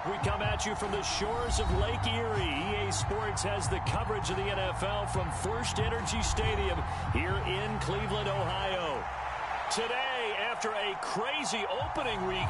We come at you from the shores of Lake Erie. EA Sports has the coverage of the NFL from First Energy Stadium here in Cleveland, Ohio. Today, after a crazy opening week,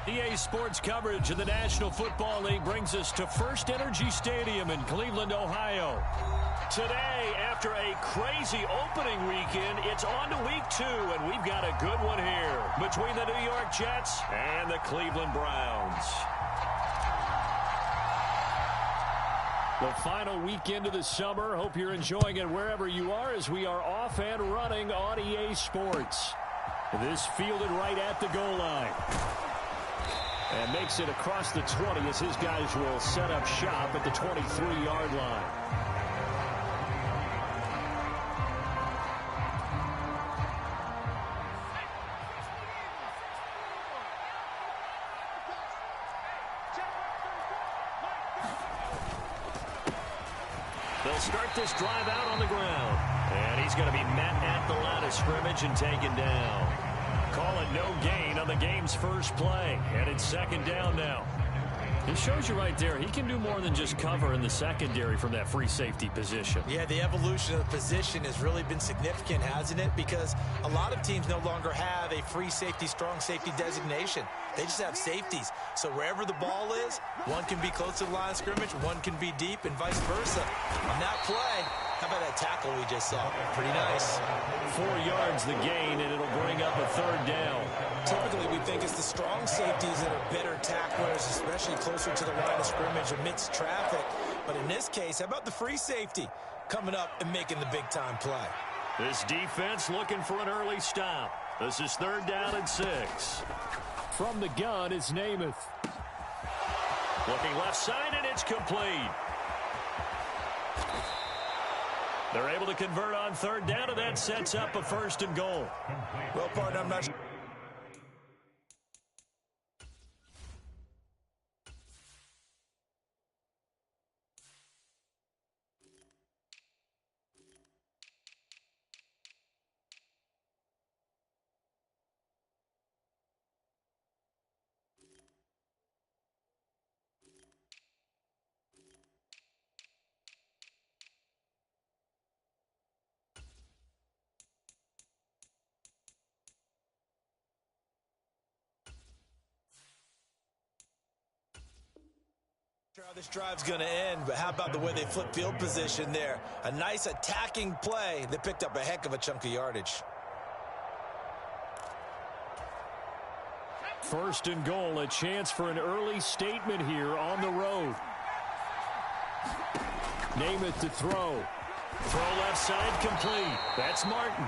EA Sports coverage of the National Football League brings us to First Energy Stadium in Cleveland, Ohio. Today, after a crazy opening weekend, it's on to week 2, and we've got a good one here between the New York Jets and the Cleveland Browns. The final weekend of the summer. Hope you're enjoying it wherever you are as we are off and running on EA Sports. This fielded right at the goal line. And makes it across the 20 as his guys will set up shop at the 23-yard line. They'll start this drive out on the ground. And he's going to be met at the line of scrimmage and taken down. Call it no gain on the game's first play. And it's second down now. It shows you right there, he can do more than just cover in the secondary from that free safety position. Yeah, the evolution of the position has really been significant, hasn't it? Because a lot of teams no longer have a free safety, strong safety designation. They just have safeties. So wherever the ball is, one can be close to the line of scrimmage, one can be deep, and vice versa. On that play, how about that tackle we just saw? Pretty nice. 4 yards the gain, and it'll bring up a third down. Typically, we think it's the strong safeties that are better tacklers, especially closer to the line of scrimmage amidst traffic. But in this case, how about the free safety coming up and making the big-time play? This defense looking for an early stop. This is third down and 6. From the gun, it's Namath. Looking left side, and it's complete. They're able to convert on third down, and that sets up a first and goal. Well, partner, I'm not sure. How this drive's going to end, but how about the way they flip field position there? A nice attacking play that picked up a heck of a chunk of yardage. First and goal, a chance for an early statement here on the road. Namath to throw. Throw left side complete. That's Martin.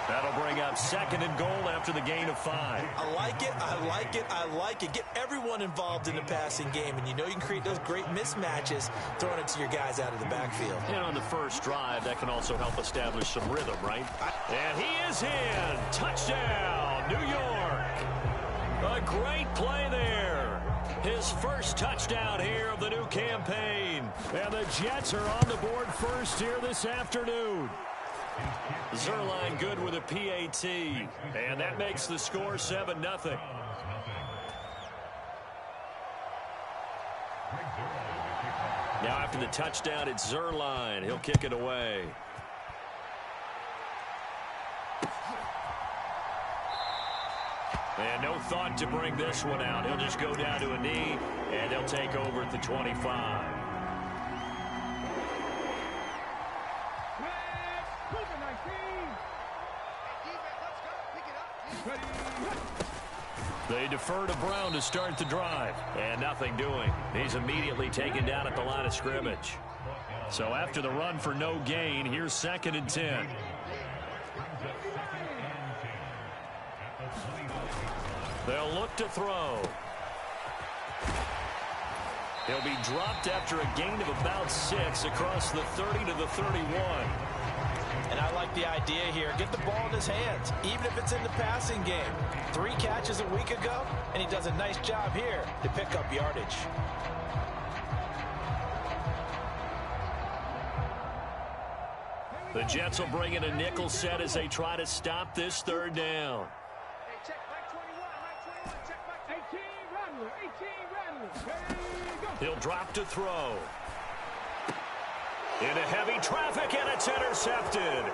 That'll bring up second and goal after the gain of 5. I like it, I like it, I like it. Get everyone involved in the passing game, and you know you can create those great mismatches throwing it to your guys out of the backfield. And on the first drive, that can also help establish some rhythm, right? And he is in. Touchdown, New York. A great play there. His first touchdown here of the new campaign. And the Jets are on the board first here this afternoon. Zerline good with a PAT, and that makes the score 7-0. Now after the touchdown, it's Zerline. He'll kick it away. And no thought to bring this one out. He'll just go down to a knee, and they'll take over at the 25. They defer to Brown to start the drive. And nothing doing. He's immediately taken down at the line of scrimmage. So after the run for no gain, here's second and 10. They'll look to throw. He'll be dropped after a gain of about 6 across the 30 to the 31. And I like the idea here. Get the ball in his hands, even if it's in the passing game. 3 catches a week ago, and he does a nice job here to pick up yardage. The Jets will bring in a nickel set as they try to stop this third down. He'll drop to throw. Into heavy traffic, and it's intercepted.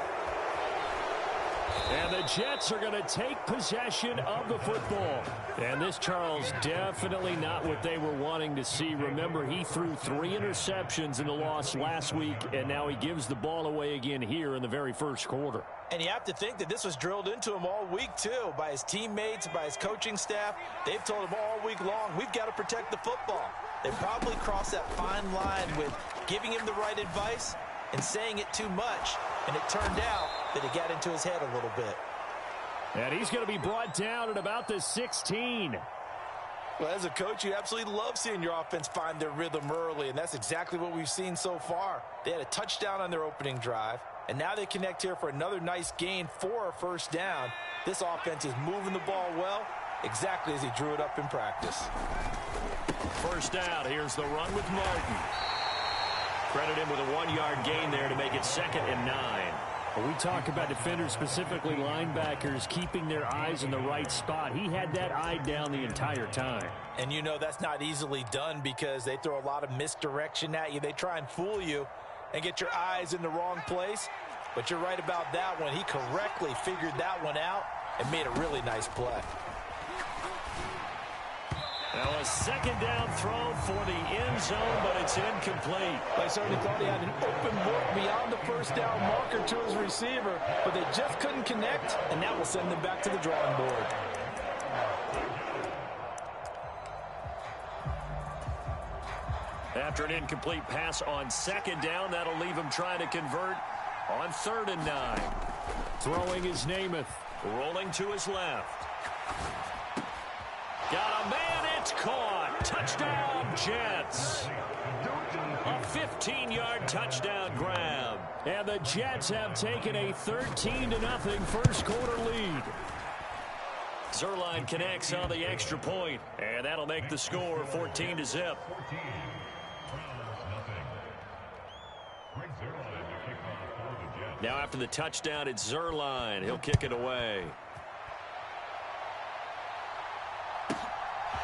And the Jets are going to take possession of the football. And this, Charles, definitely not what they were wanting to see. Remember, he threw 3 interceptions in the loss last week, and now he gives the ball away again here in the very first quarter. And you have to think that this was drilled into him all week, too, by his teammates, by his coaching staff. They've told him all week long, we've got to protect the football. They probably crossed that fine line with giving him the right advice and saying it too much. And it turned out that it got into his head a little bit. And he's going to be brought down at about the 16. Well, as a coach, you absolutely love seeing your offense find their rhythm early, and that's exactly what we've seen so far. They had a touchdown on their opening drive, and now they connect here for another nice gain for a first down. This offense is moving the ball well, exactly as he drew it up in practice. First down, here's the run with Martin. Credit him with a 1-yard gain there to make it 2nd and 9. When we talk about defenders, specifically linebackers, keeping their eyes in the right spot, he had that eye down the entire time. And you know that's not easily done because they throw a lot of misdirection at you. They try and fool you and get your eyes in the wrong place. But you're right about that one. He correctly figured that one out and made a really nice play. Now a 2nd down throw for the end zone, but it's incomplete. They certainly thought he had an open look beyond the first down marker to his receiver, but they just couldn't connect, and that will send them back to the drawing board. After an incomplete pass on 2nd down, that'll leave him trying to convert on 3rd and 9. Throwing is Namath, rolling to his left. Got a man, it's caught. Touchdown, Jets. A 15-yard touchdown grab. And the Jets have taken a 13-0 first quarter lead. Zerline connects on the extra point, and that'll make the score 14-0. Now after the touchdown, it's Zerline. He'll kick it away.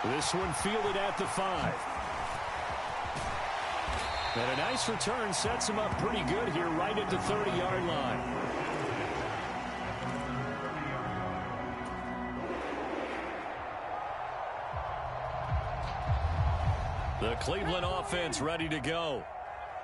This one fielded at the 5. And a nice return sets him up pretty good here right at the 30-yard line. The Cleveland offense ready to go.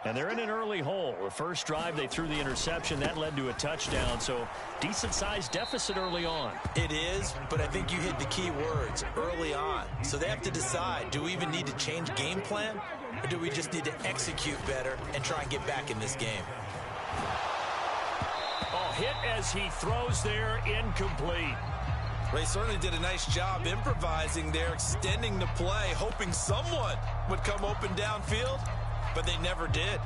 And they're in an early hole. The first drive, they threw the interception. That led to a touchdown, so decent-sized deficit early on. It is, but I think you hit the key words, early on. So they have to decide, do we even need to change game plan, or do we just need to execute better and try and get back in this game? Oh, hit as he throws there, incomplete. Well, he certainly did a nice job improvising there, extending the play, hoping someone would come open downfield. But they never did.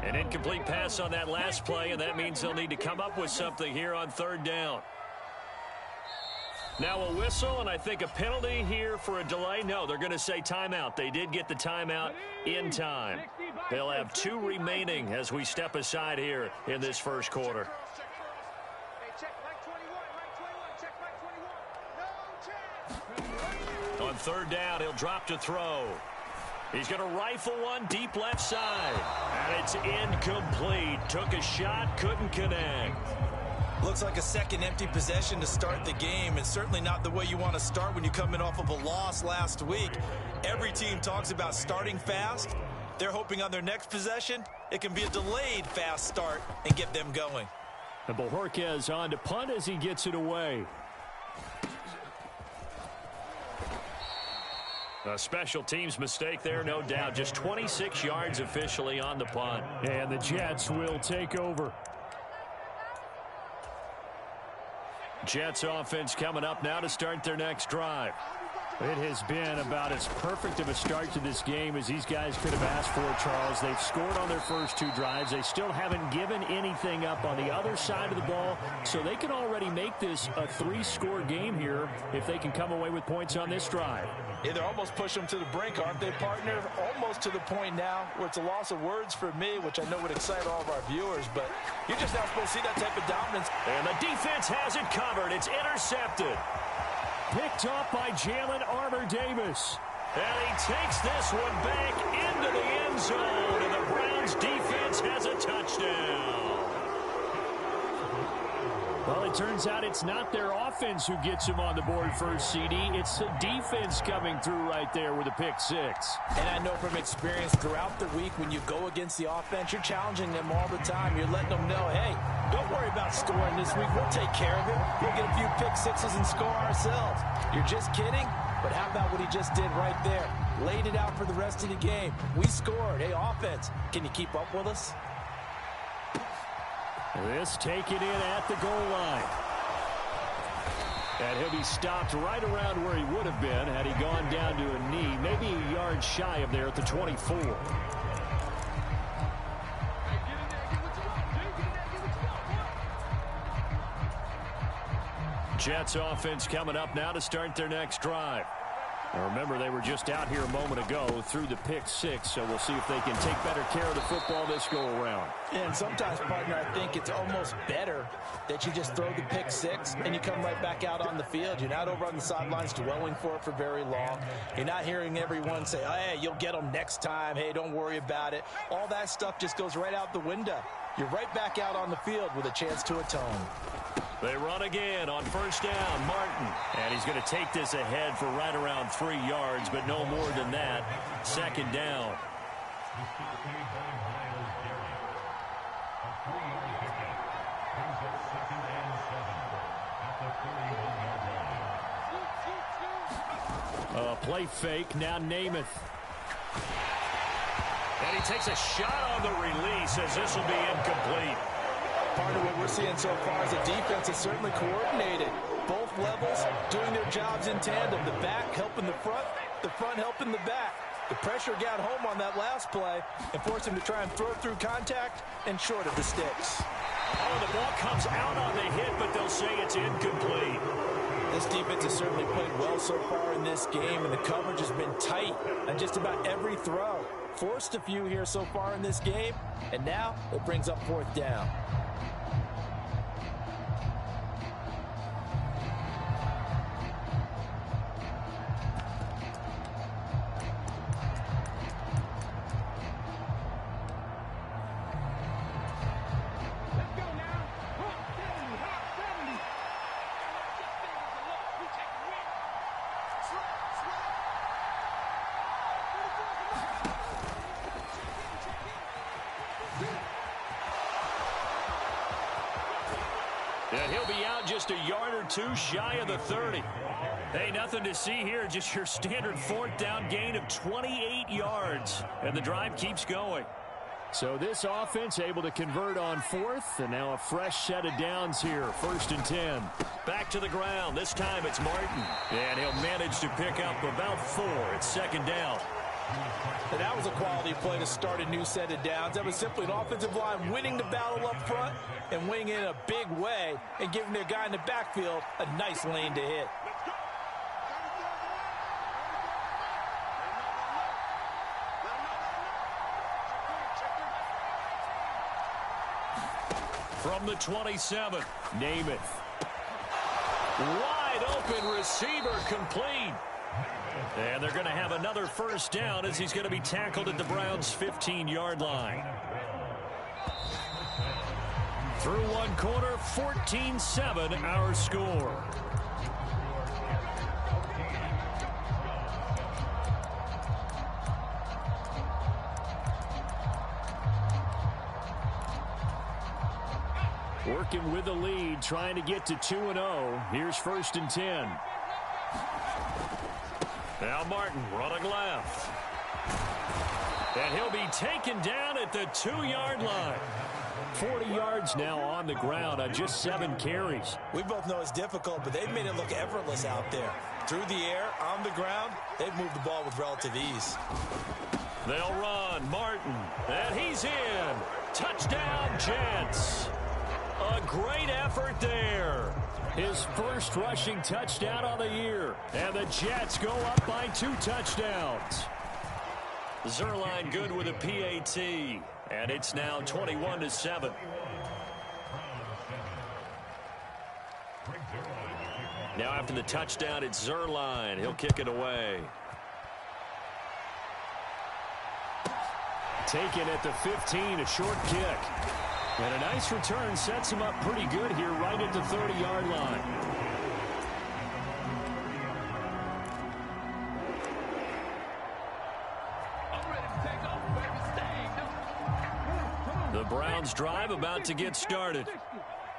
An incomplete pass on that last play, and that means they'll need to come up with something here on 3rd down. Now a whistle, and I think a penalty here for a delay. No, they're going to say timeout. They did get the timeout in time. They'll have 2 remaining as we step aside here in this first quarter. On 3rd down, he'll drop to throw. He's going to rifle one deep left side. And it's incomplete. Took a shot, couldn't connect. Looks like a second empty possession to start the game, and certainly not the way you want to start when you come in off of a loss last week. Every team talks about starting fast. They're hoping on their next possession, it can be a delayed fast start and get them going. And Bojorquez on to punt as he gets it away. A special teams mistake there, no doubt. Just 26 yards officially on the punt. And the Jets will take over. Jets offense coming up now to start their next drive. It has been about as perfect of a start to this game as these guys could have asked for, Charles. They've scored on their first 2 drives. They still haven't given anything up on the other side of the ball, so they can already make this a 3-score game here if they can come away with points on this drive. Yeah, they're almost pushing them to the brink, aren't they, partner? Almost to the point now where it's a loss of words for me, which I know would excite all of our viewers, but you're just not supposed to see that type of dominance. And the defense has it covered. It's intercepted. Picked off by Jalen Armour-Davis. And he takes this one back into the end zone, and the Browns defense has a touchdown. Well, it turns out it's not their offense who gets him on the board first, CD. It's the defense coming through right there with a pick 6. And I know from experience throughout the week when you go against the offense, you're challenging them all the time. You're letting them know, hey, don't worry about scoring this week. We'll take care of it. We'll get a few pick 6s and score ourselves. You're just kidding? But how about what he just did right there? Laid it out for the rest of the game. We scored. Hey, offense, can you keep up with us? This taken in at the goal line. And he'll be stopped right around where he would have been had he gone down to a knee, maybe a yard shy of there at the 24. Jets offense coming up now to start their next drive. Now remember, they were just out here a moment ago through the pick 6, so we'll see if they can take better care of the football this go-around. And sometimes, partner, I think it's almost better that you just throw the pick 6 and you come right back out on the field. You're not over on the sidelines dwelling for it for very long. You're not hearing everyone say, hey, you'll get them next time. Hey, don't worry about it. All that stuff just goes right out the window. You're right back out on the field with a chance to atone. They run again on first down, Martin. And he's going to take this ahead for right around 3 yards, but no more than that. Second down. Play fake, now Namath. And he takes a shot on the release as this will be incomplete. Part of what we're seeing so far is the defense is certainly coordinated. Both levels doing their jobs in tandem. The back helping the front helping the back. The pressure got home on that last play and forced him to try and throw through contact and short of the sticks. Oh, the ball comes out on the hit, but they'll say it's incomplete. This defense has certainly played well so far in this game, and the coverage has been tight on just about every throw. Forced a few here so far in this game, and now it brings up 4th down. And he'll be out just a yard or 2 shy of the 30. Hey, nothing to see here, just your standard 4th down gain of 28 yards. And the drive keeps going. So this offense able to convert on 4th, and now a fresh set of downs here. 1st and 10. Back to the ground. This time it's Martin. And he'll manage to pick up about 4. It's 2nd down. And that was a quality play to start a new set of downs. That was simply an offensive line winning the battle up front and winning it in a big way and giving their guy in the backfield a nice lane to hit. From the 27, Namath. Wide open receiver, complete. And they're going to have another 1st down as he's going to be tackled at the Browns' 15-yard line. Through one quarter, 14-7 our score. Working with the lead, trying to get to 2-0. Here's 1st and 10. Now Martin running left. And he'll be taken down at the 2-yard line. 40 yards now on the ground on just 7 carries. We both know it's difficult, but they've made it look effortless out there. Through the air, on the ground, they've moved the ball with relative ease. They'll run. Martin. And he's in. Touchdown, Jets. A great effort there. His first rushing touchdown of the year. And the Jets go up by 2 touchdowns. Zerline good with a PAT. And it's now 21-7. Now after the touchdown, it's Zerline. He'll kick it away. Taken at the 15, a short kick. And a nice return sets him up pretty good here right at the 30-yard line. The Browns drive about to get started.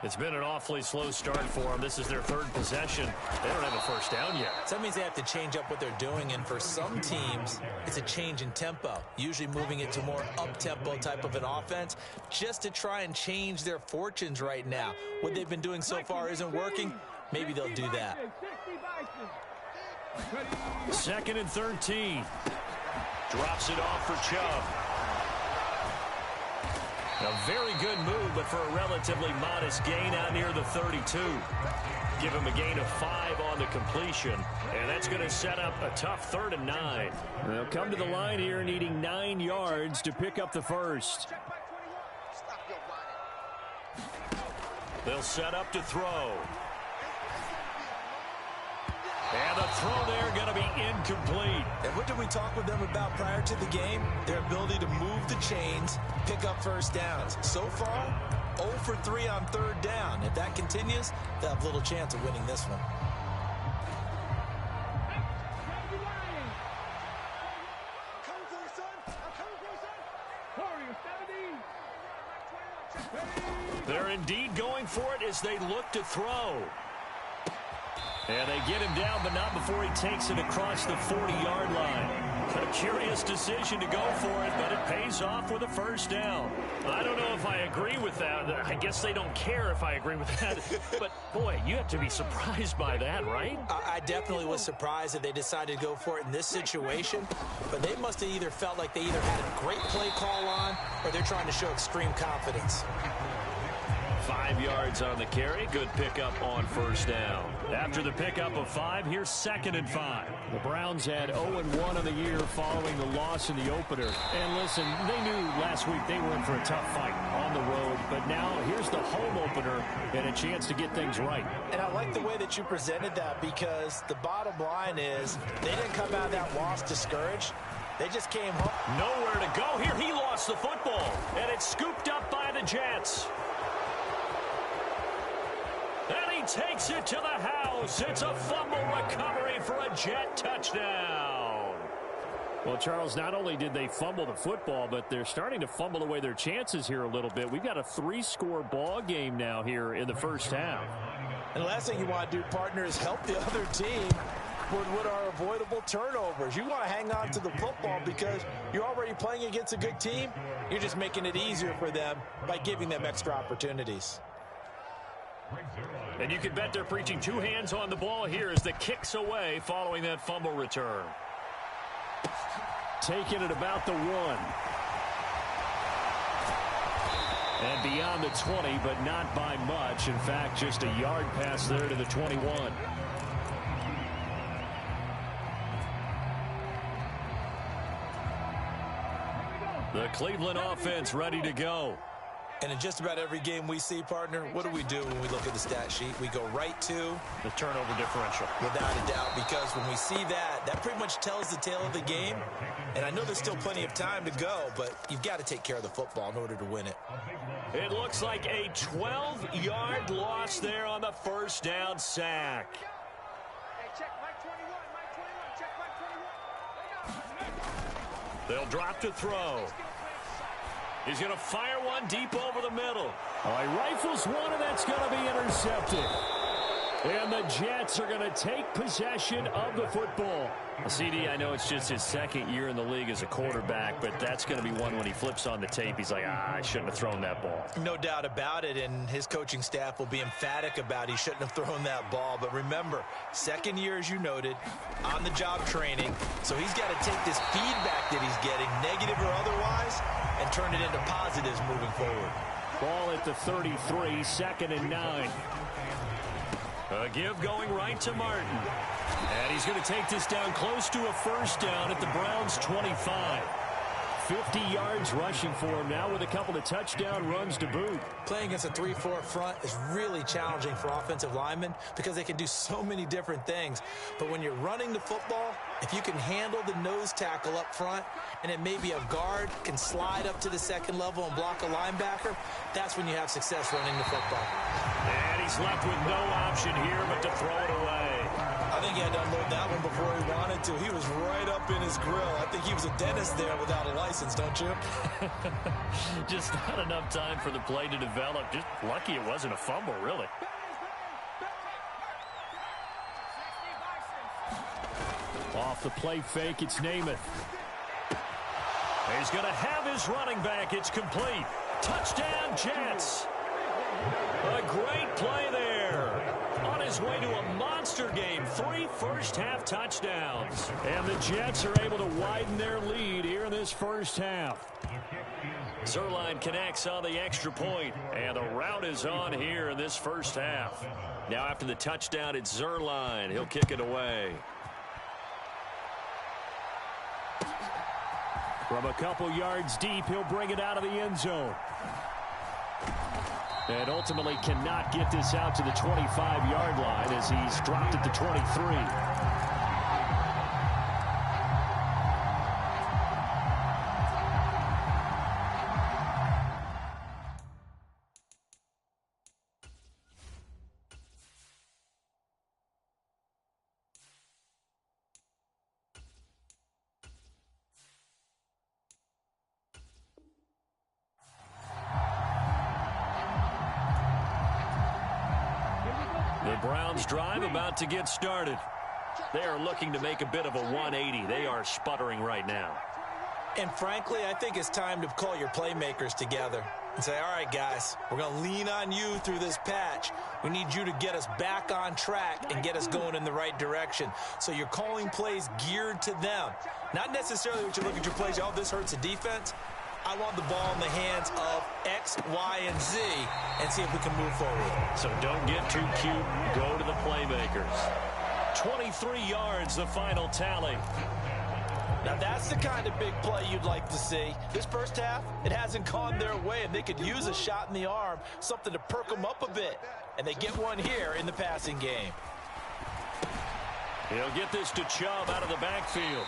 It's been an awfully slow start for them. This is their 3rd possession. They don't have a first down yet. So that means they have to change up what they're doing, and for some teams, it's a change in tempo, usually moving it to more up-tempo type of an offense just to try and change their fortunes right now. What they've been doing so far isn't working. Maybe they'll do that. 2nd and 13. Drops it off for Chubb. A very good move, but for a relatively modest gain out near the 32. Give him a gain of 5 on the completion, and that's going to set up a tough 3rd and 9. They'll come to the line here needing 9 yards to pick up the first. They'll set up to throw. And the throw there going to be incomplete. And what did we talk with them about prior to the game? Their ability to move the chains, pick up first downs. So far, 0 for 3 on 3rd down. If that continues, they'll have little chance of winning this one. They're indeed going for it as they look to throw. And they get him down, but not before he takes it across the 40-yard line. A curious decision to go for it, but it pays off with a first down. I don't know if I agree with that. I guess they don't care if I agree with that. But, boy, you have to be surprised by that, right? I definitely was surprised that they decided to go for it in this situation. But they must have either felt like they either had a great play call on or they're trying to show extreme confidence. 5 yards on the carry. Good pickup on first down. After the pickup of 5, here's 2nd and 5. The Browns had 0-1 on the year following the loss in the opener. And listen, they knew last week they were in for a tough fight on the road. But now here's the home opener and a chance to get things right. And I like the way that you presented that, because the bottom line is they didn't come out of that loss discouraged. They just came home. Nowhere to go here. He lost the football. And it's scooped up by the Jets. And he takes it to the house. It's a fumble recovery for a Jet touchdown. Well, Charles, not only did they fumble the football, but they're starting to fumble away their chances here a little bit. We've got a 3-score ball game now here in the first half. And the last thing you want to do, partner, is help the other team with what are avoidable turnovers. You want to hang on to the football because you're already playing against a good team. You're just making it easier for them by giving them extra opportunities. And you can bet they're preaching 2 hands on the ball here as the kick's away following that fumble return. Taken at about the 1. And beyond the 20, but not by much. In fact, just a yard pass there to the 21. The Cleveland offense ready to go. And in just about every game we see, partner, what do we do when we look at the stat sheet? We go right to the turnover differential. Without a doubt, because when we see that, that pretty much tells the tale of the game. And I know there's still plenty of time to go, but you've got to take care of the football in order to win it. It looks like a 12-yard loss there on the first down sack. Hey, check Mike 21, Mike 21, check Mike 21. They'll drop to throw. He's going to fire one deep over the middle. Oh, he rifles one, and that's going to be intercepted. And the Jets are going to take possession of the football. CD, I know it's just his second year in the league as a quarterback, but that's going to be one when he flips on the tape. He's like, I shouldn't have thrown that ball. No doubt about it, and his coaching staff will be emphatic about he shouldn't have thrown that ball. But remember, second year, as you noted, on-the-job training. So he's got to take this feedback that he's getting, negative or otherwise, and turn it into positives moving forward. Ball at the 33, 2nd and 9. A give going right to Martin. And he's going to take this down close to a first down at the Browns' 25. 50 yards rushing for him now with a couple of touchdown runs to boot. Playing against a 3-4 front is really challenging for offensive linemen because they can do so many different things. But when you're running the football, if you can handle the nose tackle up front and it may be a guard can slide up to the second level and block a linebacker, that's when you have success running the football. And he's left with no option here but to throw it away. I think he had to unload that one before he wanted to. He was right up in his grill. I think he was a dentist there without a license, don't you? Just not enough time for the play to develop. Just lucky it wasn't a fumble, really. Off the play fake, it's Namath. He's going to have his running back. It's complete. Touchdown, Jets. A great play there. On his way to a monster game. 3 first-half touchdowns. And the Jets are able to widen their lead here in this first half. Zerline connects on the extra point, and the route is on here in this first half. Now after the touchdown, it's Zerline. He'll kick it away. From a couple yards deep, he'll bring it out of the end zone. And ultimately cannot get this out to the 25-yard line as he's dropped at the 23. The Browns drive about to get started. They are looking to make a bit of a 180. They are sputtering right now. And frankly, I think it's time to call your playmakers together and say, all right, guys, we're going to lean on you through this patch. We need you to get us back on track and get us going in the right direction. So you're calling plays geared to them. Not necessarily what you look at your plays, oh, this hurts the defense. I want the ball in the hands of X, Y, and Z and see if we can move forward. So don't get too cute. Go to the playmakers. 23 yards, the final tally. Now, that's the kind of big play you'd like to see. This first half, it hasn't gone their way, and they could use a shot in the arm, something to perk them up a bit. And they get one here in the passing game. He'll get this to Chubb out of the backfield.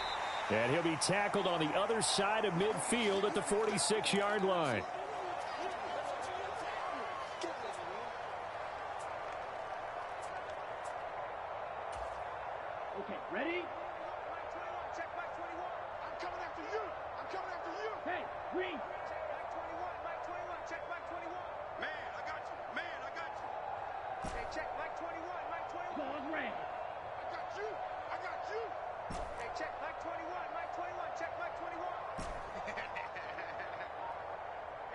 And he'll be tackled on the other side of midfield at the 46-yard line. Okay, ready? Check back 21. I'm coming after you. I'm coming after you. Hey, green. Check back 21. Mike 21. Check back 21. Man, I got you. Man, I got you. Hey, check back 21. Mike 21. Ball's red. I got you. I got you. Hey, check back 21. Mike 21. Check back 21.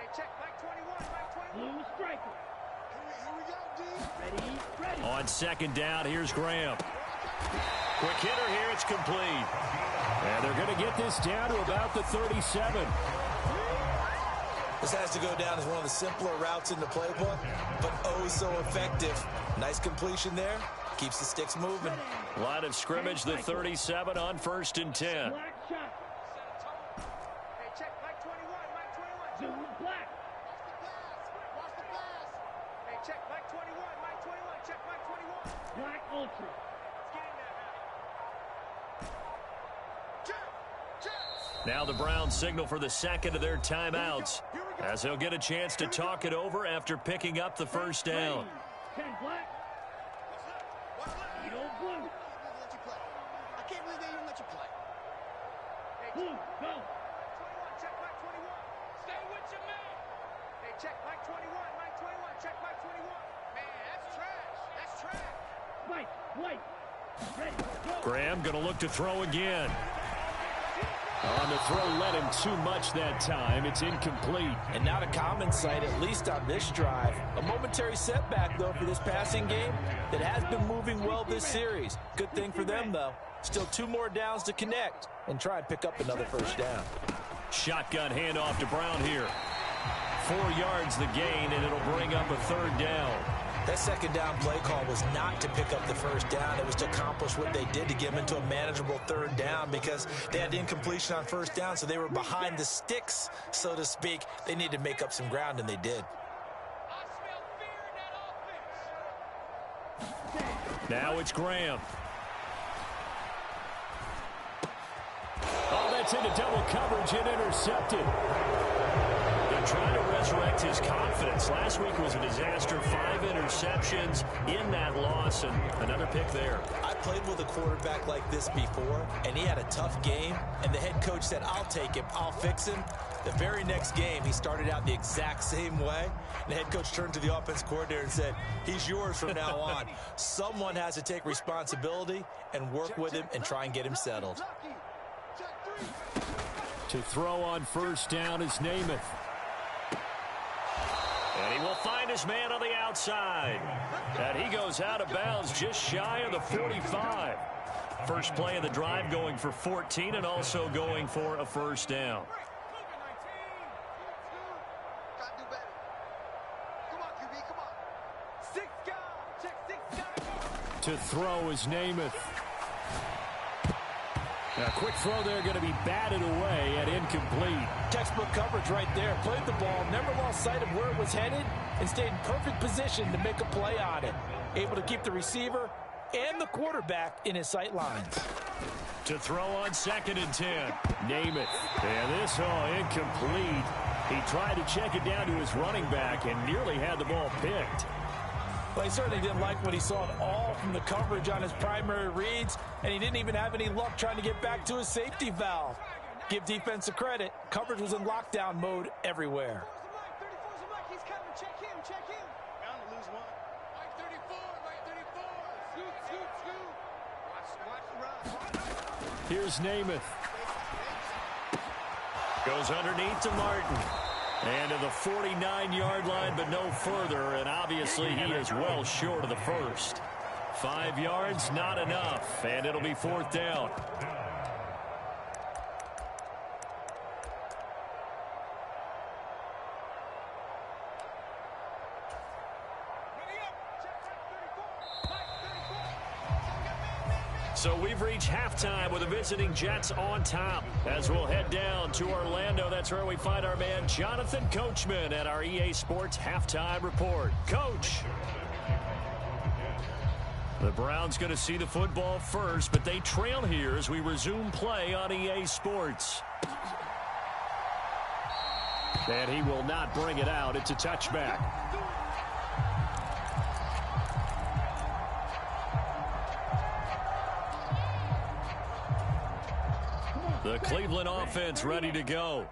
Hey, check back 21. Mike 21. Blue striker. Here we go, D. Ready, ready. On second down, here's Graham. Quick hitter here, it's complete. And they're going to get this down to about the 37. This has to go down as one of the simpler routes in the playbook, but oh so effective. Nice completion there. Keeps the sticks moving. Line of scrimmage, the 37 on 1st and 10. Black shot. Hey, check Mike 21. Mike 21. Zoom black. Watch the pass. Hey, check Mike 21. Mike 21. Check Mike 21. Black ultra. Now the Browns signal for the second of their timeouts as they'll get a chance to talk it over after picking up the first down. 10 black. Blue, I can't believe they even let you play. Blue, go. 21, check Mike 21. Stay with your man. Hey, check Mike 21. Mike 21, check Mike 21. Man, that's trash. That's trash. Graham going to look to throw again. On the throw, led him too much that time. It's incomplete. And not a common sight, at least on this drive. A momentary setback, though, for this passing game that has been moving well this series. Good thing for them, though. Still 2 more downs to connect and try and pick up another first down. Shotgun handoff to Brown here. 4 yards the gain, and it'll bring up a 3rd down. That second down play call was not to pick up the first down. It was to accomplish what they did to get them into a manageable 3rd down because they had incompletion on first down, so they were behind the sticks, so to speak. They needed to make up some ground, and they did. Now it's Graham. Oh, that's into double coverage and intercepted. They're trying to resurrect his confidence. Last week was a disaster. 5 interceptions in that loss, and another pick there. I played with a quarterback like this before, and he had a tough game, and the head coach said, I'll take him, I'll fix him. The very next game, he started out the exact same way. And the head coach turned to the offense coordinator and said, he's yours from now on. Someone has to take responsibility and work with him and try and get him settled. To throw on first down is Namath. And he will find his man on the outside. And he goes out of bounds just shy of the 45. First play of the drive going for 14 and also going for a first down. To throw is Namath. A quick throw there going to be batted away and incomplete. Textbook coverage right there. Played the ball, never lost sight of where it was headed, and stayed in perfect position to make a play on it. Able to keep the receiver and the quarterback in his sight lines. To throw on 2nd and 10. Namath. And this, incomplete. He tried to check it down to his running back and nearly had the ball picked. Well, he certainly didn't like what he saw at all from the coverage on his primary reads, and he didn't even have any luck trying to get back to his safety valve. Give defense a credit. Coverage was in lockdown mode everywhere. Here's Namath. Goes underneath to Martin. And to the 49-yard line, but no further. And obviously, he is well short of the first. 5 yards, not enough. And it'll be 4th down. So we've reached halftime with the visiting Jets on top. As we'll head down to Orlando, that's where we find our man Jonathan Coachman at our EA Sports Halftime Report. Coach. The Browns going to see the football first, but they trail here as we resume play on EA Sports. And he will not bring it out. It's a touchback. The Cleveland offense ready to go.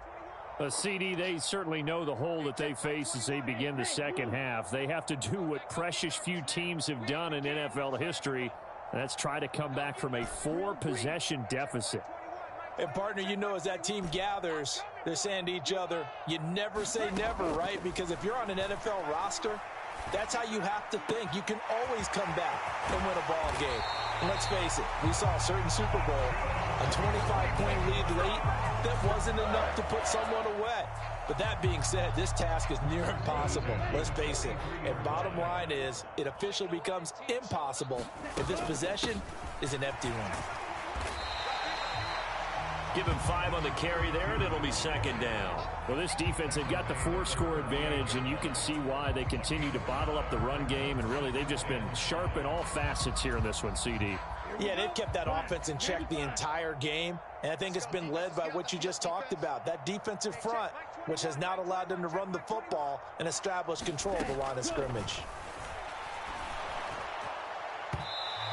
CD, they certainly know the hole that they face as they begin the second half. They have to do what precious few teams have done in NFL history. That's try to come back from a 4-possession deficit. And, partner, you know, as that team gathers, they're saying to each other, you never say never, right? Because if you're on an NFL roster, that's how you have to think. You can always come back and win a ball game. And let's face it, we saw a certain Super Bowl, a 25-point lead late that wasn't enough to put someone away. But that being said, this task is near impossible. Let's face it. And bottom line is, it officially becomes impossible if this possession is an empty one. Give him 5 on the carry there, and it'll be 2nd down. Well, this defense, they've got the 4-score advantage, and you can see why they continue to bottle up the run game, and really they've just been sharp in all facets here in this one, CD. Yeah, they've kept that offense in check the entire game, and I think it's been led by what you just talked about, that defensive front, which has not allowed them to run the football and establish control of the line of scrimmage.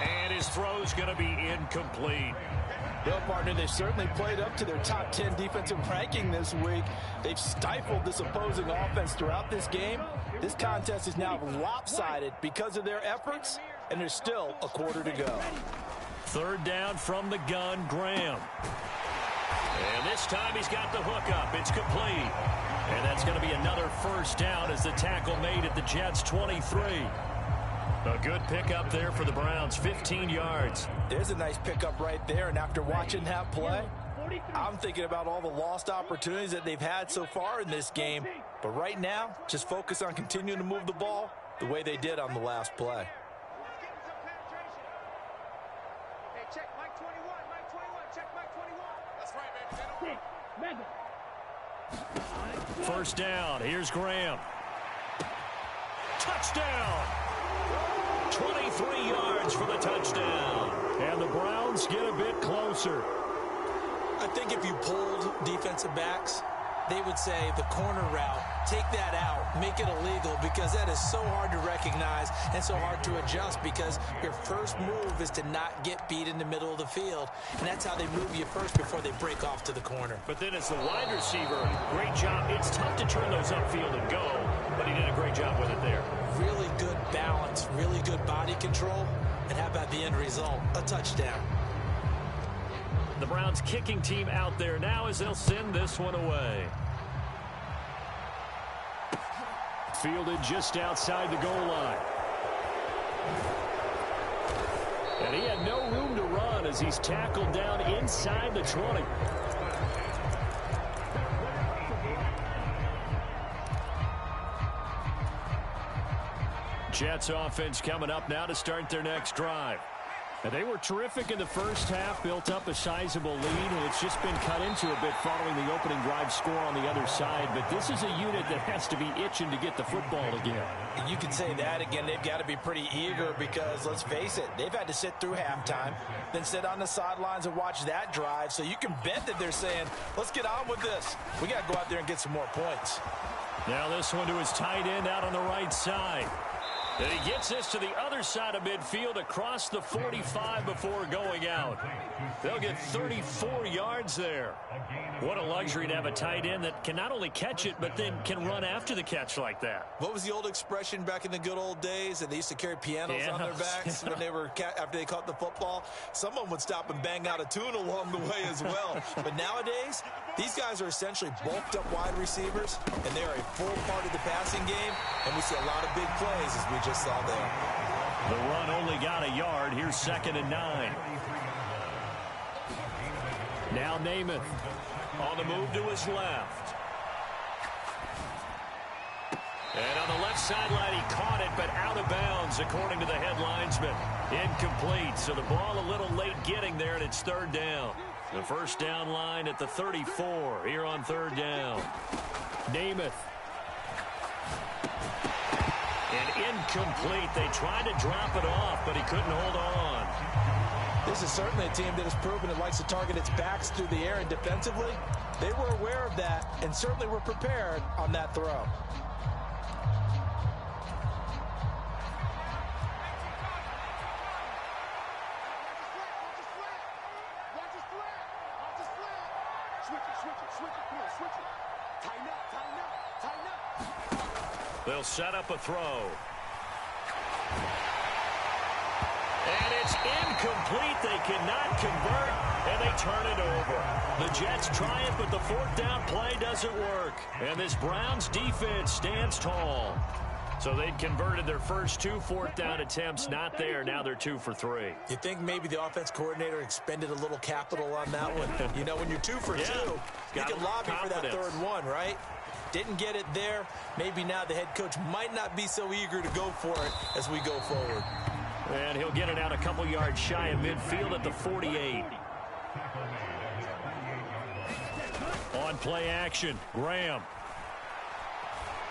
And his throw's going to be incomplete. Well, partner, they've certainly played up to their top 10 defensive ranking this week. They've stifled this opposing offense throughout this game. This contest is now lopsided because of their efforts, and there's still a quarter to go. Third down from the gun, Graham. And this time he's got the hook up. It's complete. And that's going to be another first down as the tackle made at the Jets' 23. A good pickup there for the Browns, 15 yards. There's a nice pickup right there, and after watching that play, I'm thinking about all the lost opportunities that they've had so far in this game. But right now, just focus on continuing to move the ball the way they did on the last play. First down. Here's Graham. Touchdown. 23 yards for the touchdown. And the Browns get a bit closer. I think if you pulled defensive backs, they would say the corner route, take that out, make it illegal, because that is so hard to recognize and so hard to adjust, because your first move is to not get beat in the middle of the field, and that's how they move you first before they break off to the corner. But then as the wide receiver, great job. It's tough to turn those upfield and go, but he did a great job with it there. Really good balance, really good body control, and how about the end result? A touchdown. The Browns kicking team out there now as they'll send this one away. Fielded just outside the goal line. And he had no room to run as he's tackled down inside the 20. Jets offense coming up now to start their next drive. And they were terrific in the first half, built up a sizable lead, and it's just been cut into a bit following the opening drive score on the other side. But this is a unit that has to be itching to get the football again. And you can say that again. They've got to be pretty eager because, let's face it, they've had to sit through halftime, then sit on the sidelines and watch that drive. So you can bet that they're saying, let's get on with this. We got to go out there and get some more points. Now this one to his tight end out on the right side. And he gets this to the other side of midfield across the 45 before going out. They'll get 34 yards there. What a luxury to have a tight end that can not only catch it, but then can run after the catch like that. What was the old expression back in the good old days? And they used to carry pianos on their backs when they were after they caught the football. Someone would stop and bang out a tune along the way as well. But nowadays, these guys are essentially bulked up wide receivers, and they are a full part of the passing game, and we see a lot of big plays as we just saw there. The run only got a yard. Here's 2nd and 9. Now Namath on the move to his left. And on the left sideline, he caught it, but out of bounds, according to the head linesman. Incomplete, so the ball a little late getting there, and it's 3rd down. The first down line at the 34 here on 3rd down. Namath. And incomplete. They tried to drop it off, but he couldn't hold on. This is certainly a team that has proven it likes to target its backs through the air, and defensively, they were aware of that and certainly were prepared on that throw. They'll set up a throw. And it's incomplete. They cannot convert, and they turn it over. The Jets try it, but the 4th down play doesn't work. And this Browns defense stands tall. So they'd converted their first 2 4th down attempts. Not there. Now they're 2 for 3. You think maybe the offense coordinator expended a little capital on that one? You know, when you're 2 for 2, you can lobby for that 3rd one, right? Didn't get it there. Maybe now the head coach might not be so eager to go for it as we go forward. And he'll get it out a couple yards shy of midfield at the 48. On play action, Graham.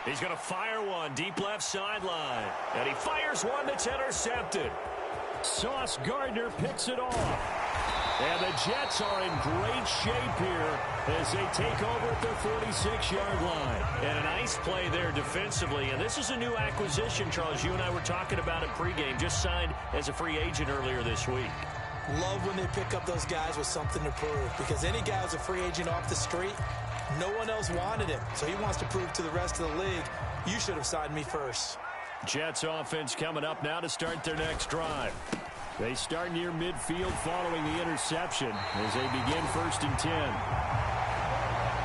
He's going to fire one deep left sideline. And he fires one that's intercepted. Sauce Gardner picks it off. And the Jets are in great shape here as they take over at their 46-yard line. And a nice play there defensively. And this is a new acquisition, Charles. You and I were talking about it pregame. Just signed as a free agent earlier this week. Love when they pick up those guys with something to prove. Because any guy who's a free agent off the street, no one else wanted him. So he wants to prove to the rest of the league, you should have signed me first. Jets offense coming up now to start their next drive. They start near midfield following the interception as they begin 1st and 10.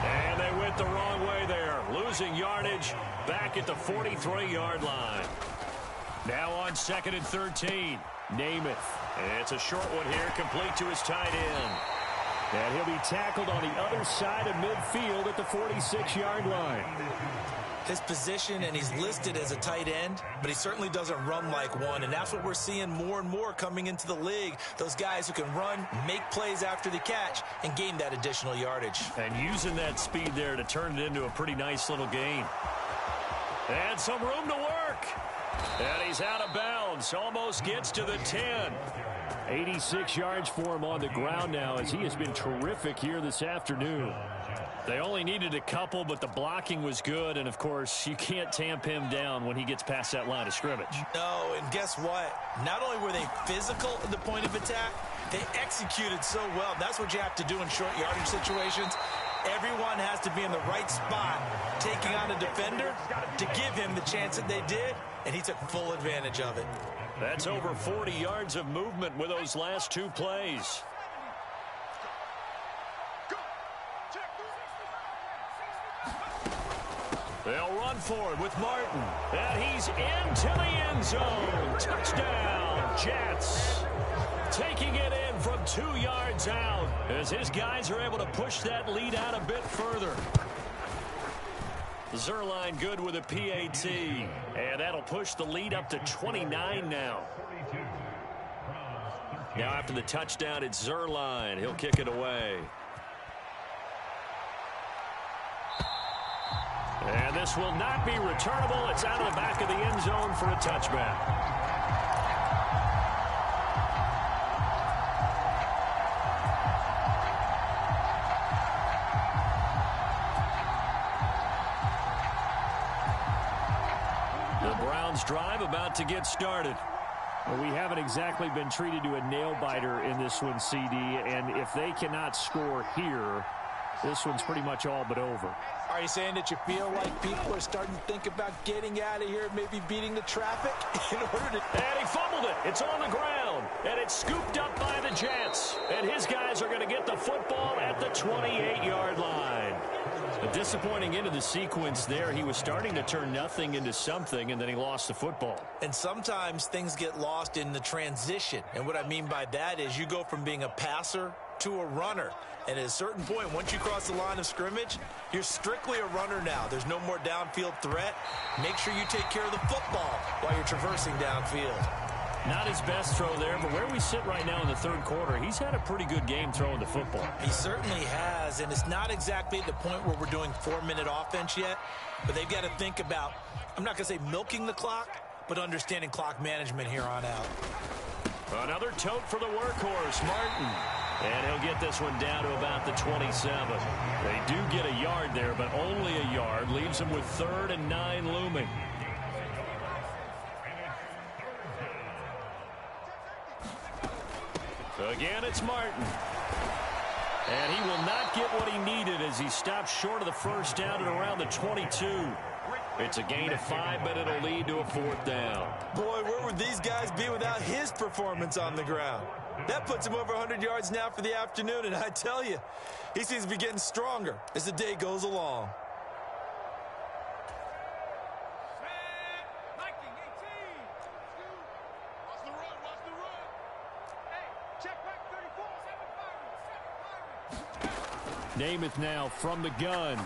And they went the wrong way there, losing yardage back at the 43-yard line. Now on 2nd and 13, Namath. And it's a short one here, complete to his tight end. And he'll be tackled on the other side of midfield at the 46-yard line. His position, and he's listed as a tight end, but he certainly doesn't run like one, and that's what we're seeing more and more coming into the league. Those guys who can run, make plays after the catch, and gain that additional yardage. And using that speed there to turn it into a pretty nice little gain. And some room to work. And he's out of bounds, almost gets to the 10. 86 yards for him on the ground now as he has been terrific here this afternoon. They only needed a couple, but the blocking was good, and of course, you can't tamp him down when he gets past that line of scrimmage. No, and guess what? Not only were they physical at the point of attack, they executed so well. That's what you have to do in short yardage situations. Everyone has to be in the right spot, taking on a defender to give him the chance that they did, and he took full advantage of it. That's over 40 yards of movement with those last 2 plays. They'll run for it with Martin. And he's into the end zone. Touchdown, Jets. Taking it in from 2 yards out as his guys are able to push that lead out a bit further. Zerline good with a PAT. And that'll push the lead up to 29 now. Now after the touchdown, it's Zerline. He'll kick it away. And this will not be returnable. It's out of the back of the end zone for a touchback. The Browns drive about to get started. Well, we haven't exactly been treated to a nail-biter in this one, CD, and if they cannot score here, this one's pretty much all but over. Are you saying that you feel like people are starting to think about getting out of here, maybe beating the traffic in order to... And he fumbled it. It's on the ground. And it's scooped up by the Jets. And his guys are going to get the football at the 28-yard line. A disappointing end of the sequence there. He was starting to turn nothing into something, and then he lost the football. And sometimes things get lost in the transition. And what I mean by that is you go from being a passer to a runner. And at a certain point, once you cross the line of scrimmage, you're strictly a runner now. There's no more downfield threat. Make sure you take care of the football while you're traversing downfield. Not his best throw there, but where we sit right now in the 3rd quarter, he's had a pretty good game throwing the football. He certainly has, and it's not exactly at the point where we're doing 4-minute offense yet, but they've got to think about, I'm not going to say milking the clock, but understanding clock management here on out. Another tote for the workhorse, Martin. And he'll get this one down to about the 27. They do get a yard there, but only a yard. Leaves them with 3rd and 9 looming. Again, it's Martin. And he will not get what he needed as he stops short of the first down at around the 22. It's a gain of 5, but it'll lead to a 4th down. Boy, where would these guys be without his performance on the ground? That puts him over 100 yards now for the afternoon, and I tell you, he seems to be getting stronger as the day goes along. Namath now from the gun.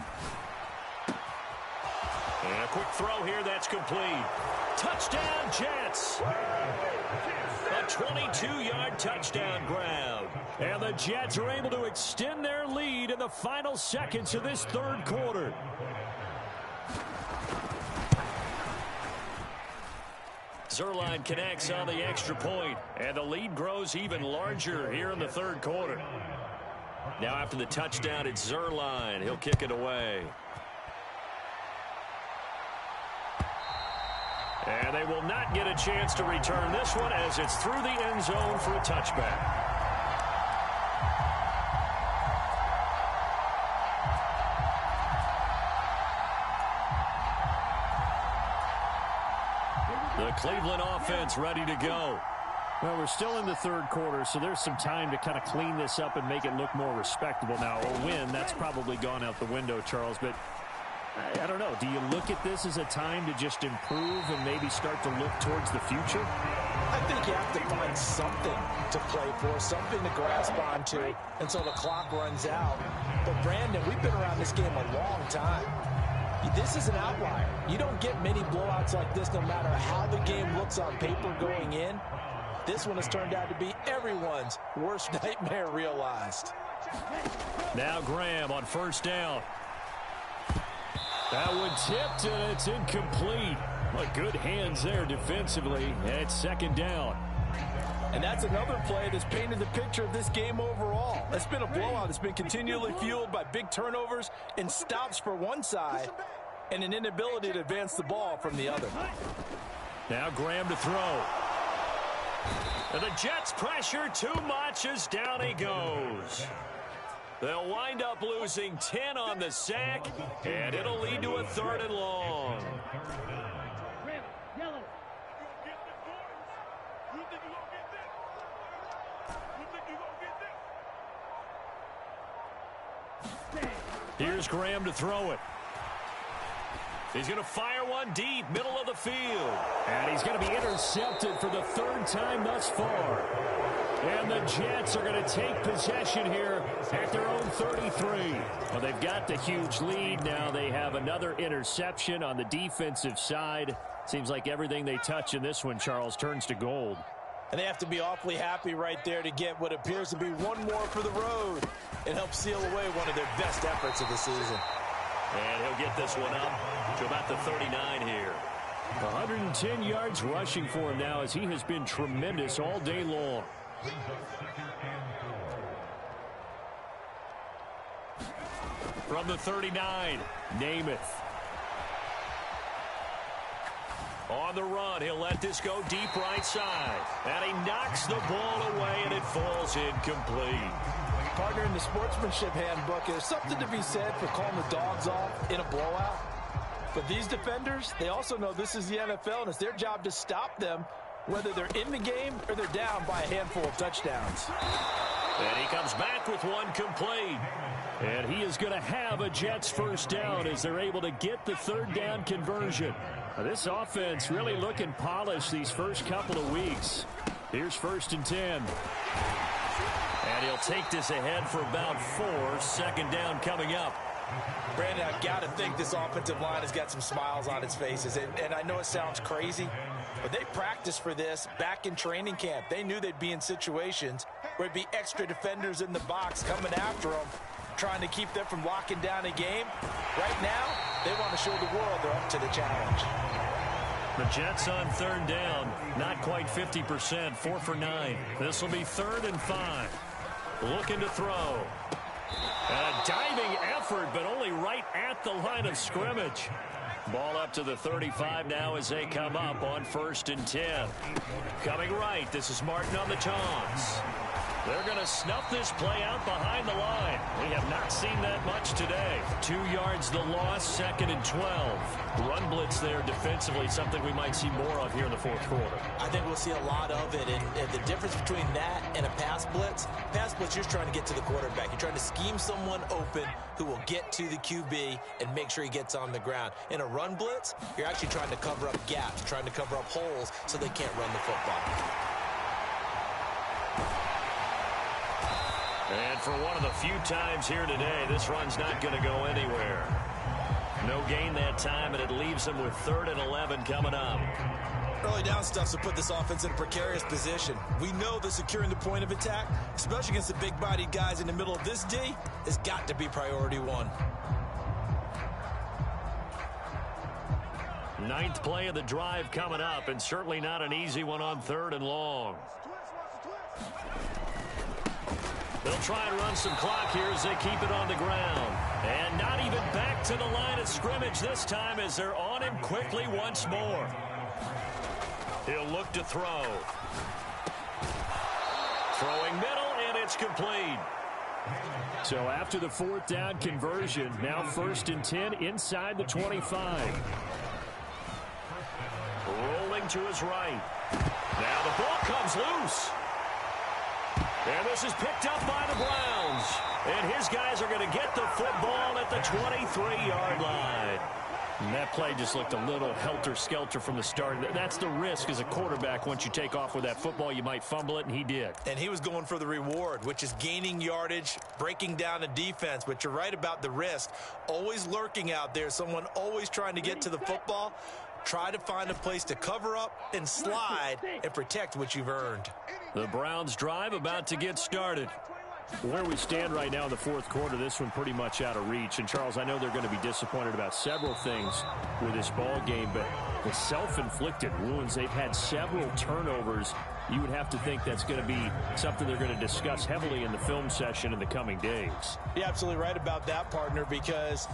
And a quick throw here, that's complete. Touchdown, Jets. A 22-yard touchdown grab. And the Jets are able to extend their lead in the final seconds of this 3rd quarter. Zerline connects on the extra point, and the lead grows even larger here in the 3rd quarter. Now after the touchdown, it's Zerline. He'll kick it away. And they will not get a chance to return this one as it's through the end zone for a touchback. Cleveland offense ready to go. Well, we're still in the third quarter, so there's some time to kind of clean this up and make it look more respectable. Now, a win, that's probably gone out the window, Charles, but I don't know. Do you look at this as a time to just improve and maybe start to look towards the future? I think you have to find something to play for, something to grasp onto until the clock runs out. But, Brandon, we've been around this game a long time. This is an outlier. You don't get many blowouts like this no matter how the game looks on paper going in. This one has turned out to be everyone's worst nightmare realized. Now Graham on first down. That one tipped, and it's incomplete. Well, good hands there defensively. It's second down. And that's another play that's painted the picture of this game overall. It's been a blowout. It's been continually fueled by big turnovers and stops for one side and an inability to advance the ball from the other. Now Graham to throw. And the Jets pressure too much as down he goes. They'll wind up losing 10 on the sack, and it'll lead to a third and long. Here's Graham to throw it. He's going to fire one deep, middle of the field. And he's going to be intercepted for the third time thus far. And the Jets are going to take possession here at their own 33. Well, they've got the huge lead. Now they have another interception on the defensive side. Seems like everything they touch in this one, Charles, turns to gold. And they have to be awfully happy right there to get what appears to be one more for the road and help seal away one of their best efforts of the season. And he'll get this one up to about the 39 here. 110 yards rushing for him now as he has been tremendous all day long. From the 39, Namath. On the run, he'll let this go deep right side. And he knocks the ball away, and it falls incomplete. Partner, in the sportsmanship handbook, there's something to be said for calling the dogs off in a blowout. But these defenders, they also know this is the NFL, and it's their job to stop them, whether they're in the game or they're down by a handful of touchdowns. And he comes back with one complete. And he is going to have a Jets first down as they're able to get the third down conversion. Now, this offense really looking polished these first couple of weeks. Here's first and 10. And he'll take this ahead for about 4. Second down coming up. Brandon, I've got to think this offensive line has got some smiles on its faces. And I know it sounds crazy, but they practiced for this back in training camp. They knew they'd be in situations where it'd be extra defenders in the box coming after them, trying to keep them from locking down a game. Right now, they want to show the world they're up to the challenge. The Jets on third down, not quite 50%, 4 for 9. This will be 3rd and 5. Looking to throw. And a diving effort, but only right at the line of scrimmage. Ball up to the 35 now as they come up on 1st and 10. Coming right, this is Martin on the toss. They're going to snuff this play out behind the line. We have not seen that much today. 2 yards the loss, 2nd and 12. Run blitz there defensively, something we might see more of here in the 4th quarter. I think we'll see a lot of it. And the difference between that and a pass blitz, you're just trying to get to the quarterback. You're trying to scheme someone open who will get to the QB and make sure he gets on the ground. In a run blitz, you're actually trying to cover up gaps, trying to cover up holes so they can't run the football. And for one of the few times here today, this run's not going to go anywhere. No gain that time, and it leaves them with 3rd and 11 coming up. Early down stuff to put this offense in a precarious position. We know that securing the point of attack, especially against the big-bodied guys in the middle of this D, has got to be priority 1. 9th play of the drive coming up, and certainly not an easy one on 3rd and long. They'll try and run some clock here as they keep it on the ground. And not even back to the line of scrimmage this time as they're on him quickly once more. He'll look to throw. Throwing middle, and it's complete. So after the 4th down conversion, now 1st and 10 inside the 25. Rolling him to his right. Now the ball comes loose. And this is picked up by the Browns. And his guys are going to get the football at the 23-yard line. And that play just looked a little helter-skelter from the start. That's the risk as a quarterback. Once you take off with that football, you might fumble it, and he did. And he was going for the reward, which is gaining yardage, breaking down a defense. But you're right about the risk. Always lurking out there, someone always trying to get to the football. Try to find a place to cover up and slide and protect what you've earned. The Browns drive about to get started. Where we stand right now in the fourth quarter, this one pretty much out of reach. And, Charles, I know they're going to be disappointed about several things with this ball game, but the self-inflicted wounds, they've had several turnovers. You would have to think that's going to be something they're going to discuss heavily in the film session in the coming days. You're absolutely right about that, partner, because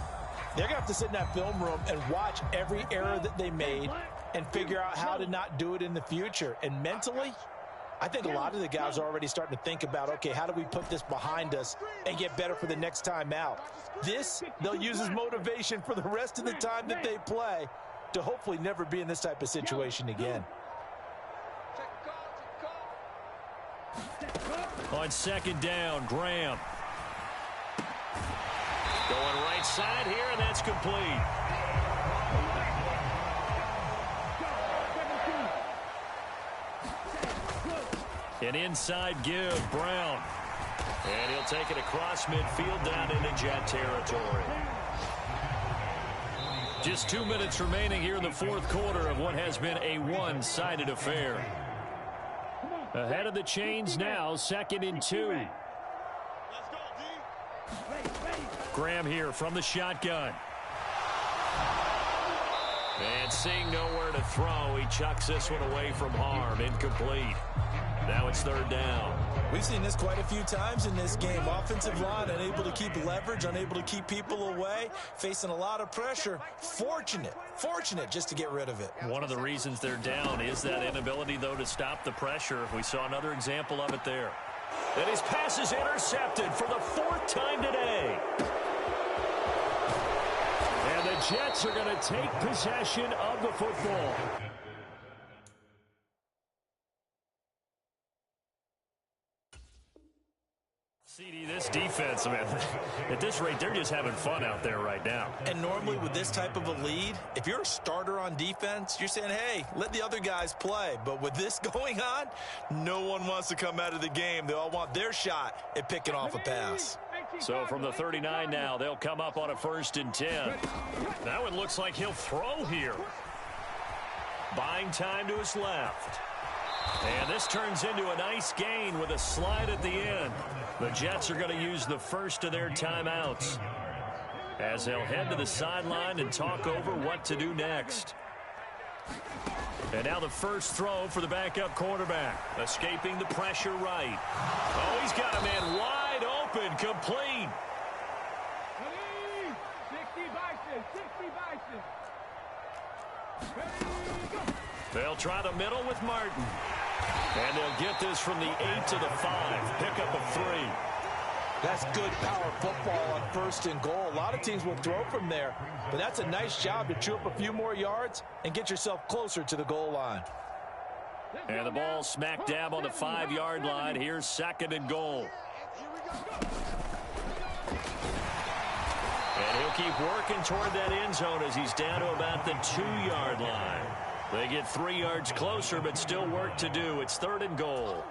they're going to have to sit in that film room and watch every error that they made and figure out how to not do it in the future. And mentally, I think a lot of the guys are already starting to think about, okay, how do we put this behind us and get better for the next time out? This, they'll use as motivation for the rest of the time that they play to hopefully never be in this type of situation again. On second down, Graham. Going right side here, and that's complete. An inside give, Brown. And he'll take it across midfield down into Jet territory. Just 2 minutes remaining here in the fourth quarter of what has been a one-sided affair. Ahead of the chains now, 2nd and 2. Graham here from the shotgun. And seeing nowhere to throw, he chucks this one away from harm. Incomplete. Now it's 3rd down. We've seen this quite a few times in this game. Offensive line unable to keep leverage, unable to keep people away, facing a lot of pressure. Fortunate just to get rid of it. One of the reasons they're down is that inability, though, to stop the pressure. We saw another example of it there. And his pass is intercepted for the 4th time today. And the Jets are going to take possession of the football. CD, this defense, man, at this rate, they're just having fun out there right now. And normally with this type of a lead, if you're a starter on defense, you're saying, hey, let the other guys play. But with this going on, no one wants to come out of the game. They all want their shot at picking off a pass. So from the 39 now, they'll come up on a 1st and 10. Now it looks like he'll throw here. Buying time to his left. And this turns into a nice gain with a slide at the end. The Jets are going to use the first of their timeouts as they'll head to the sideline and talk over what to do next. And now the first throw for the backup quarterback. Escaping the pressure right. Oh, he's got a man wide open, complete. 60 Bison. They'll try the middle with Martin. And they'll get this from the 8 to the 5. Pickup of 3. That's good power football on 1st and goal. A lot of teams will throw from there, but that's a nice job to chew up a few more yards and get yourself closer to the goal line. And the ball smack dab on the 5-yard line. Here's 2nd and goal. And he'll keep working toward that end zone as he's down to about the 2-yard line. They get 3 yards closer, but still work to do. It's 3rd and goal.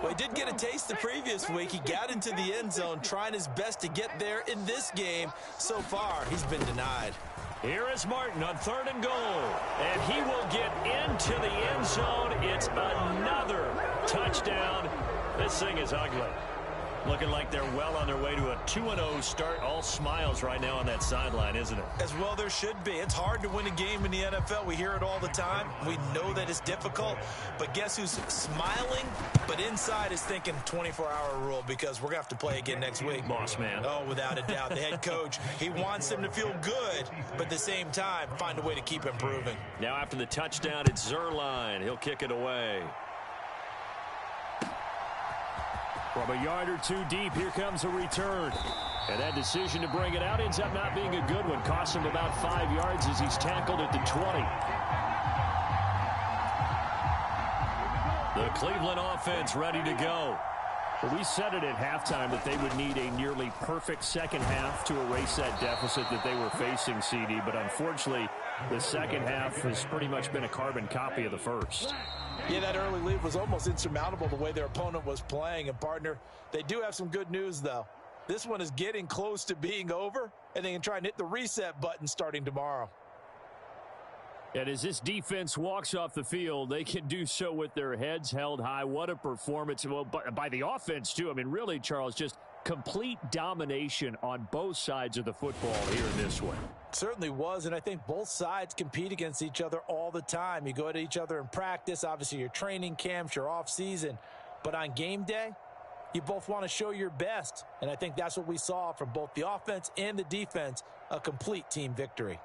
Well, he did get a taste the previous week. He got into the end zone, trying his best to get there in this game. So far, he's been denied. Here is Martin on 3rd and goal. And he will get into the end zone. It's another touchdown. This thing is ugly. Looking like they're well on their way to a 2-0 start. All smiles right now on that sideline, isn't it? As well there should be. It's hard to win a game in the NFL. We hear it all the time. We know that it's difficult. But guess who's smiling, but inside is thinking 24-hour rule because we're going to have to play again next week. Boss man. Oh, without a doubt. The head coach, he wants them to feel good, but at the same time, find a way to keep improving. Now after the touchdown, it's Zerline. He'll kick it away. From a yard or two deep, here comes a return. And that decision to bring it out ends up not being a good one. Costs him about 5 yards as he's tackled at the 20. Cleveland offense ready to go. Well, we said it at halftime that they would need a nearly perfect second half to erase that deficit that they were facing, CD. But unfortunately, the second half has pretty much been a carbon copy of the first. Yeah, that early lead was almost insurmountable the way their opponent was playing. And, partner, they do have some good news, though. This one is getting close to being over, and they can try and hit the reset button starting tomorrow. And as this defense walks off the field, they can do so with their heads held high. What a performance. Well, by the offense, too. I mean, really, Charles, just complete domination on both sides of the football here in this one. Certainly was, and I think both sides compete against each other all the time. You go at each other in practice, obviously your training camps, your off-season. But on game day, you both want to show your best. And I think that's what we saw from both the offense and the defense, a complete team victory.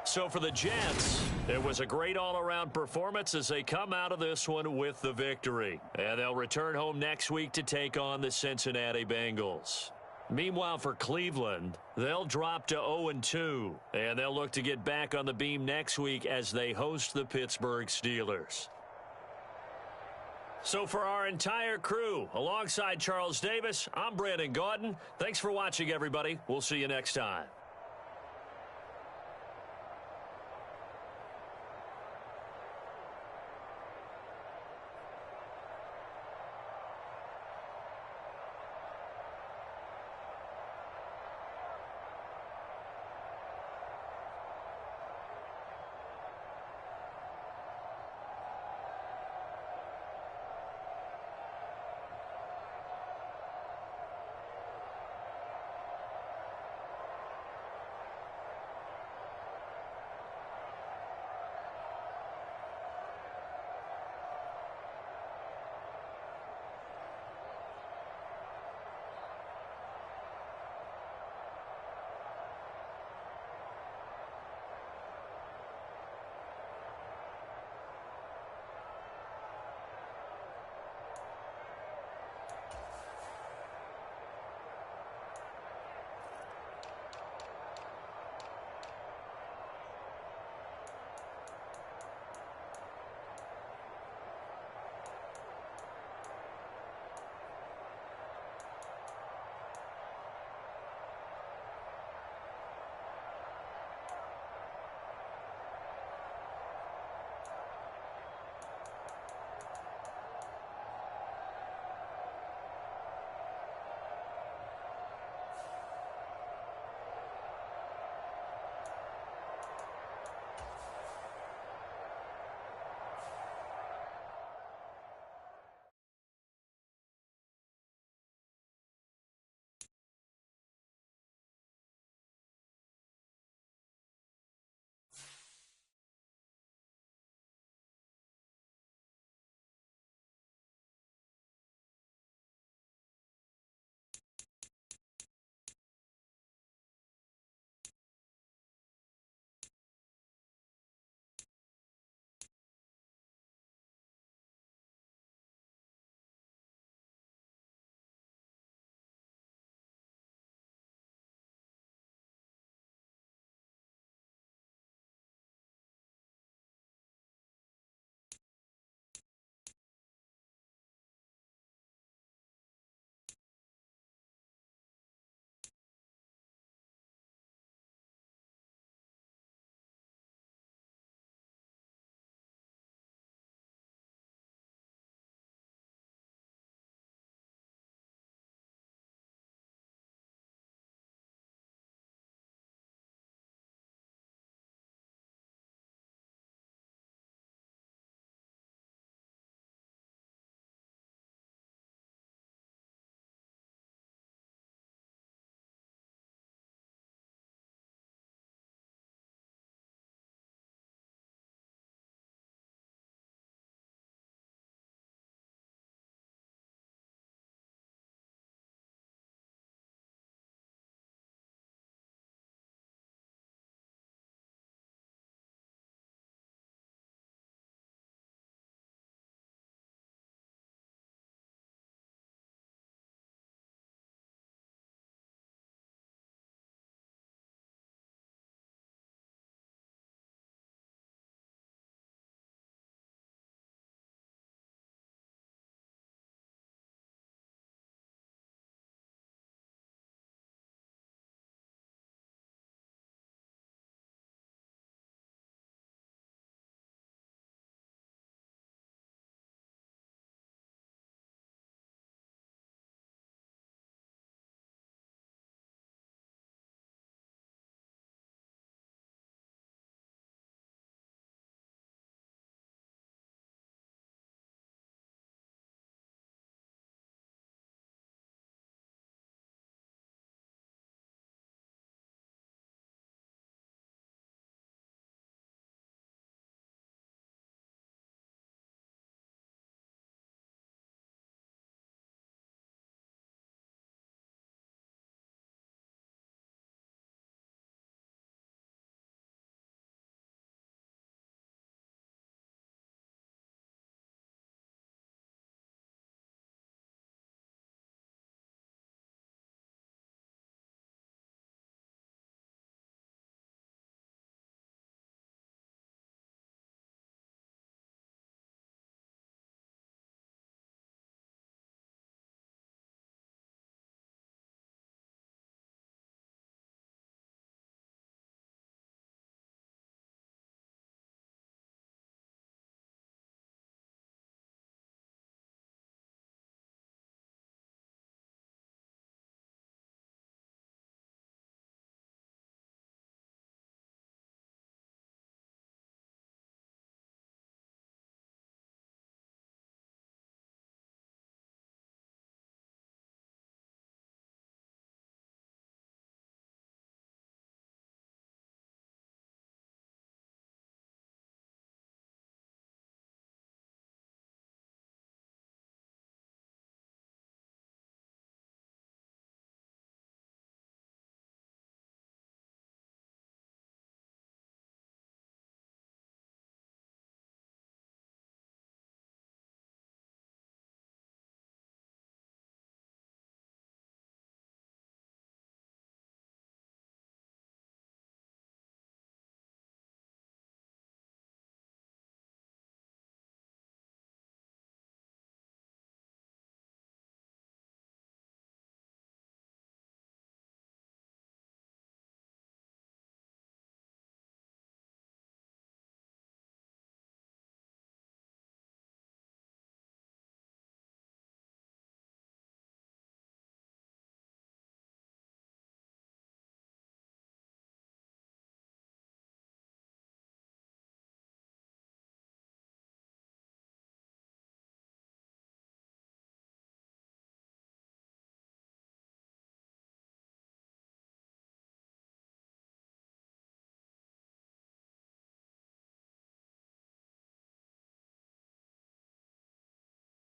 So for the Jets, it was a great all-around performance as they come out of this one with the victory. And they'll return home next week to take on the Cincinnati Bengals. Meanwhile, for Cleveland, they'll drop to 0-2, and they'll look to get back on the beam next week as they host the Pittsburgh Steelers. So for our entire crew, alongside Charles Davis, I'm Brandon Gaudin. Thanks for watching, everybody. We'll see you next time.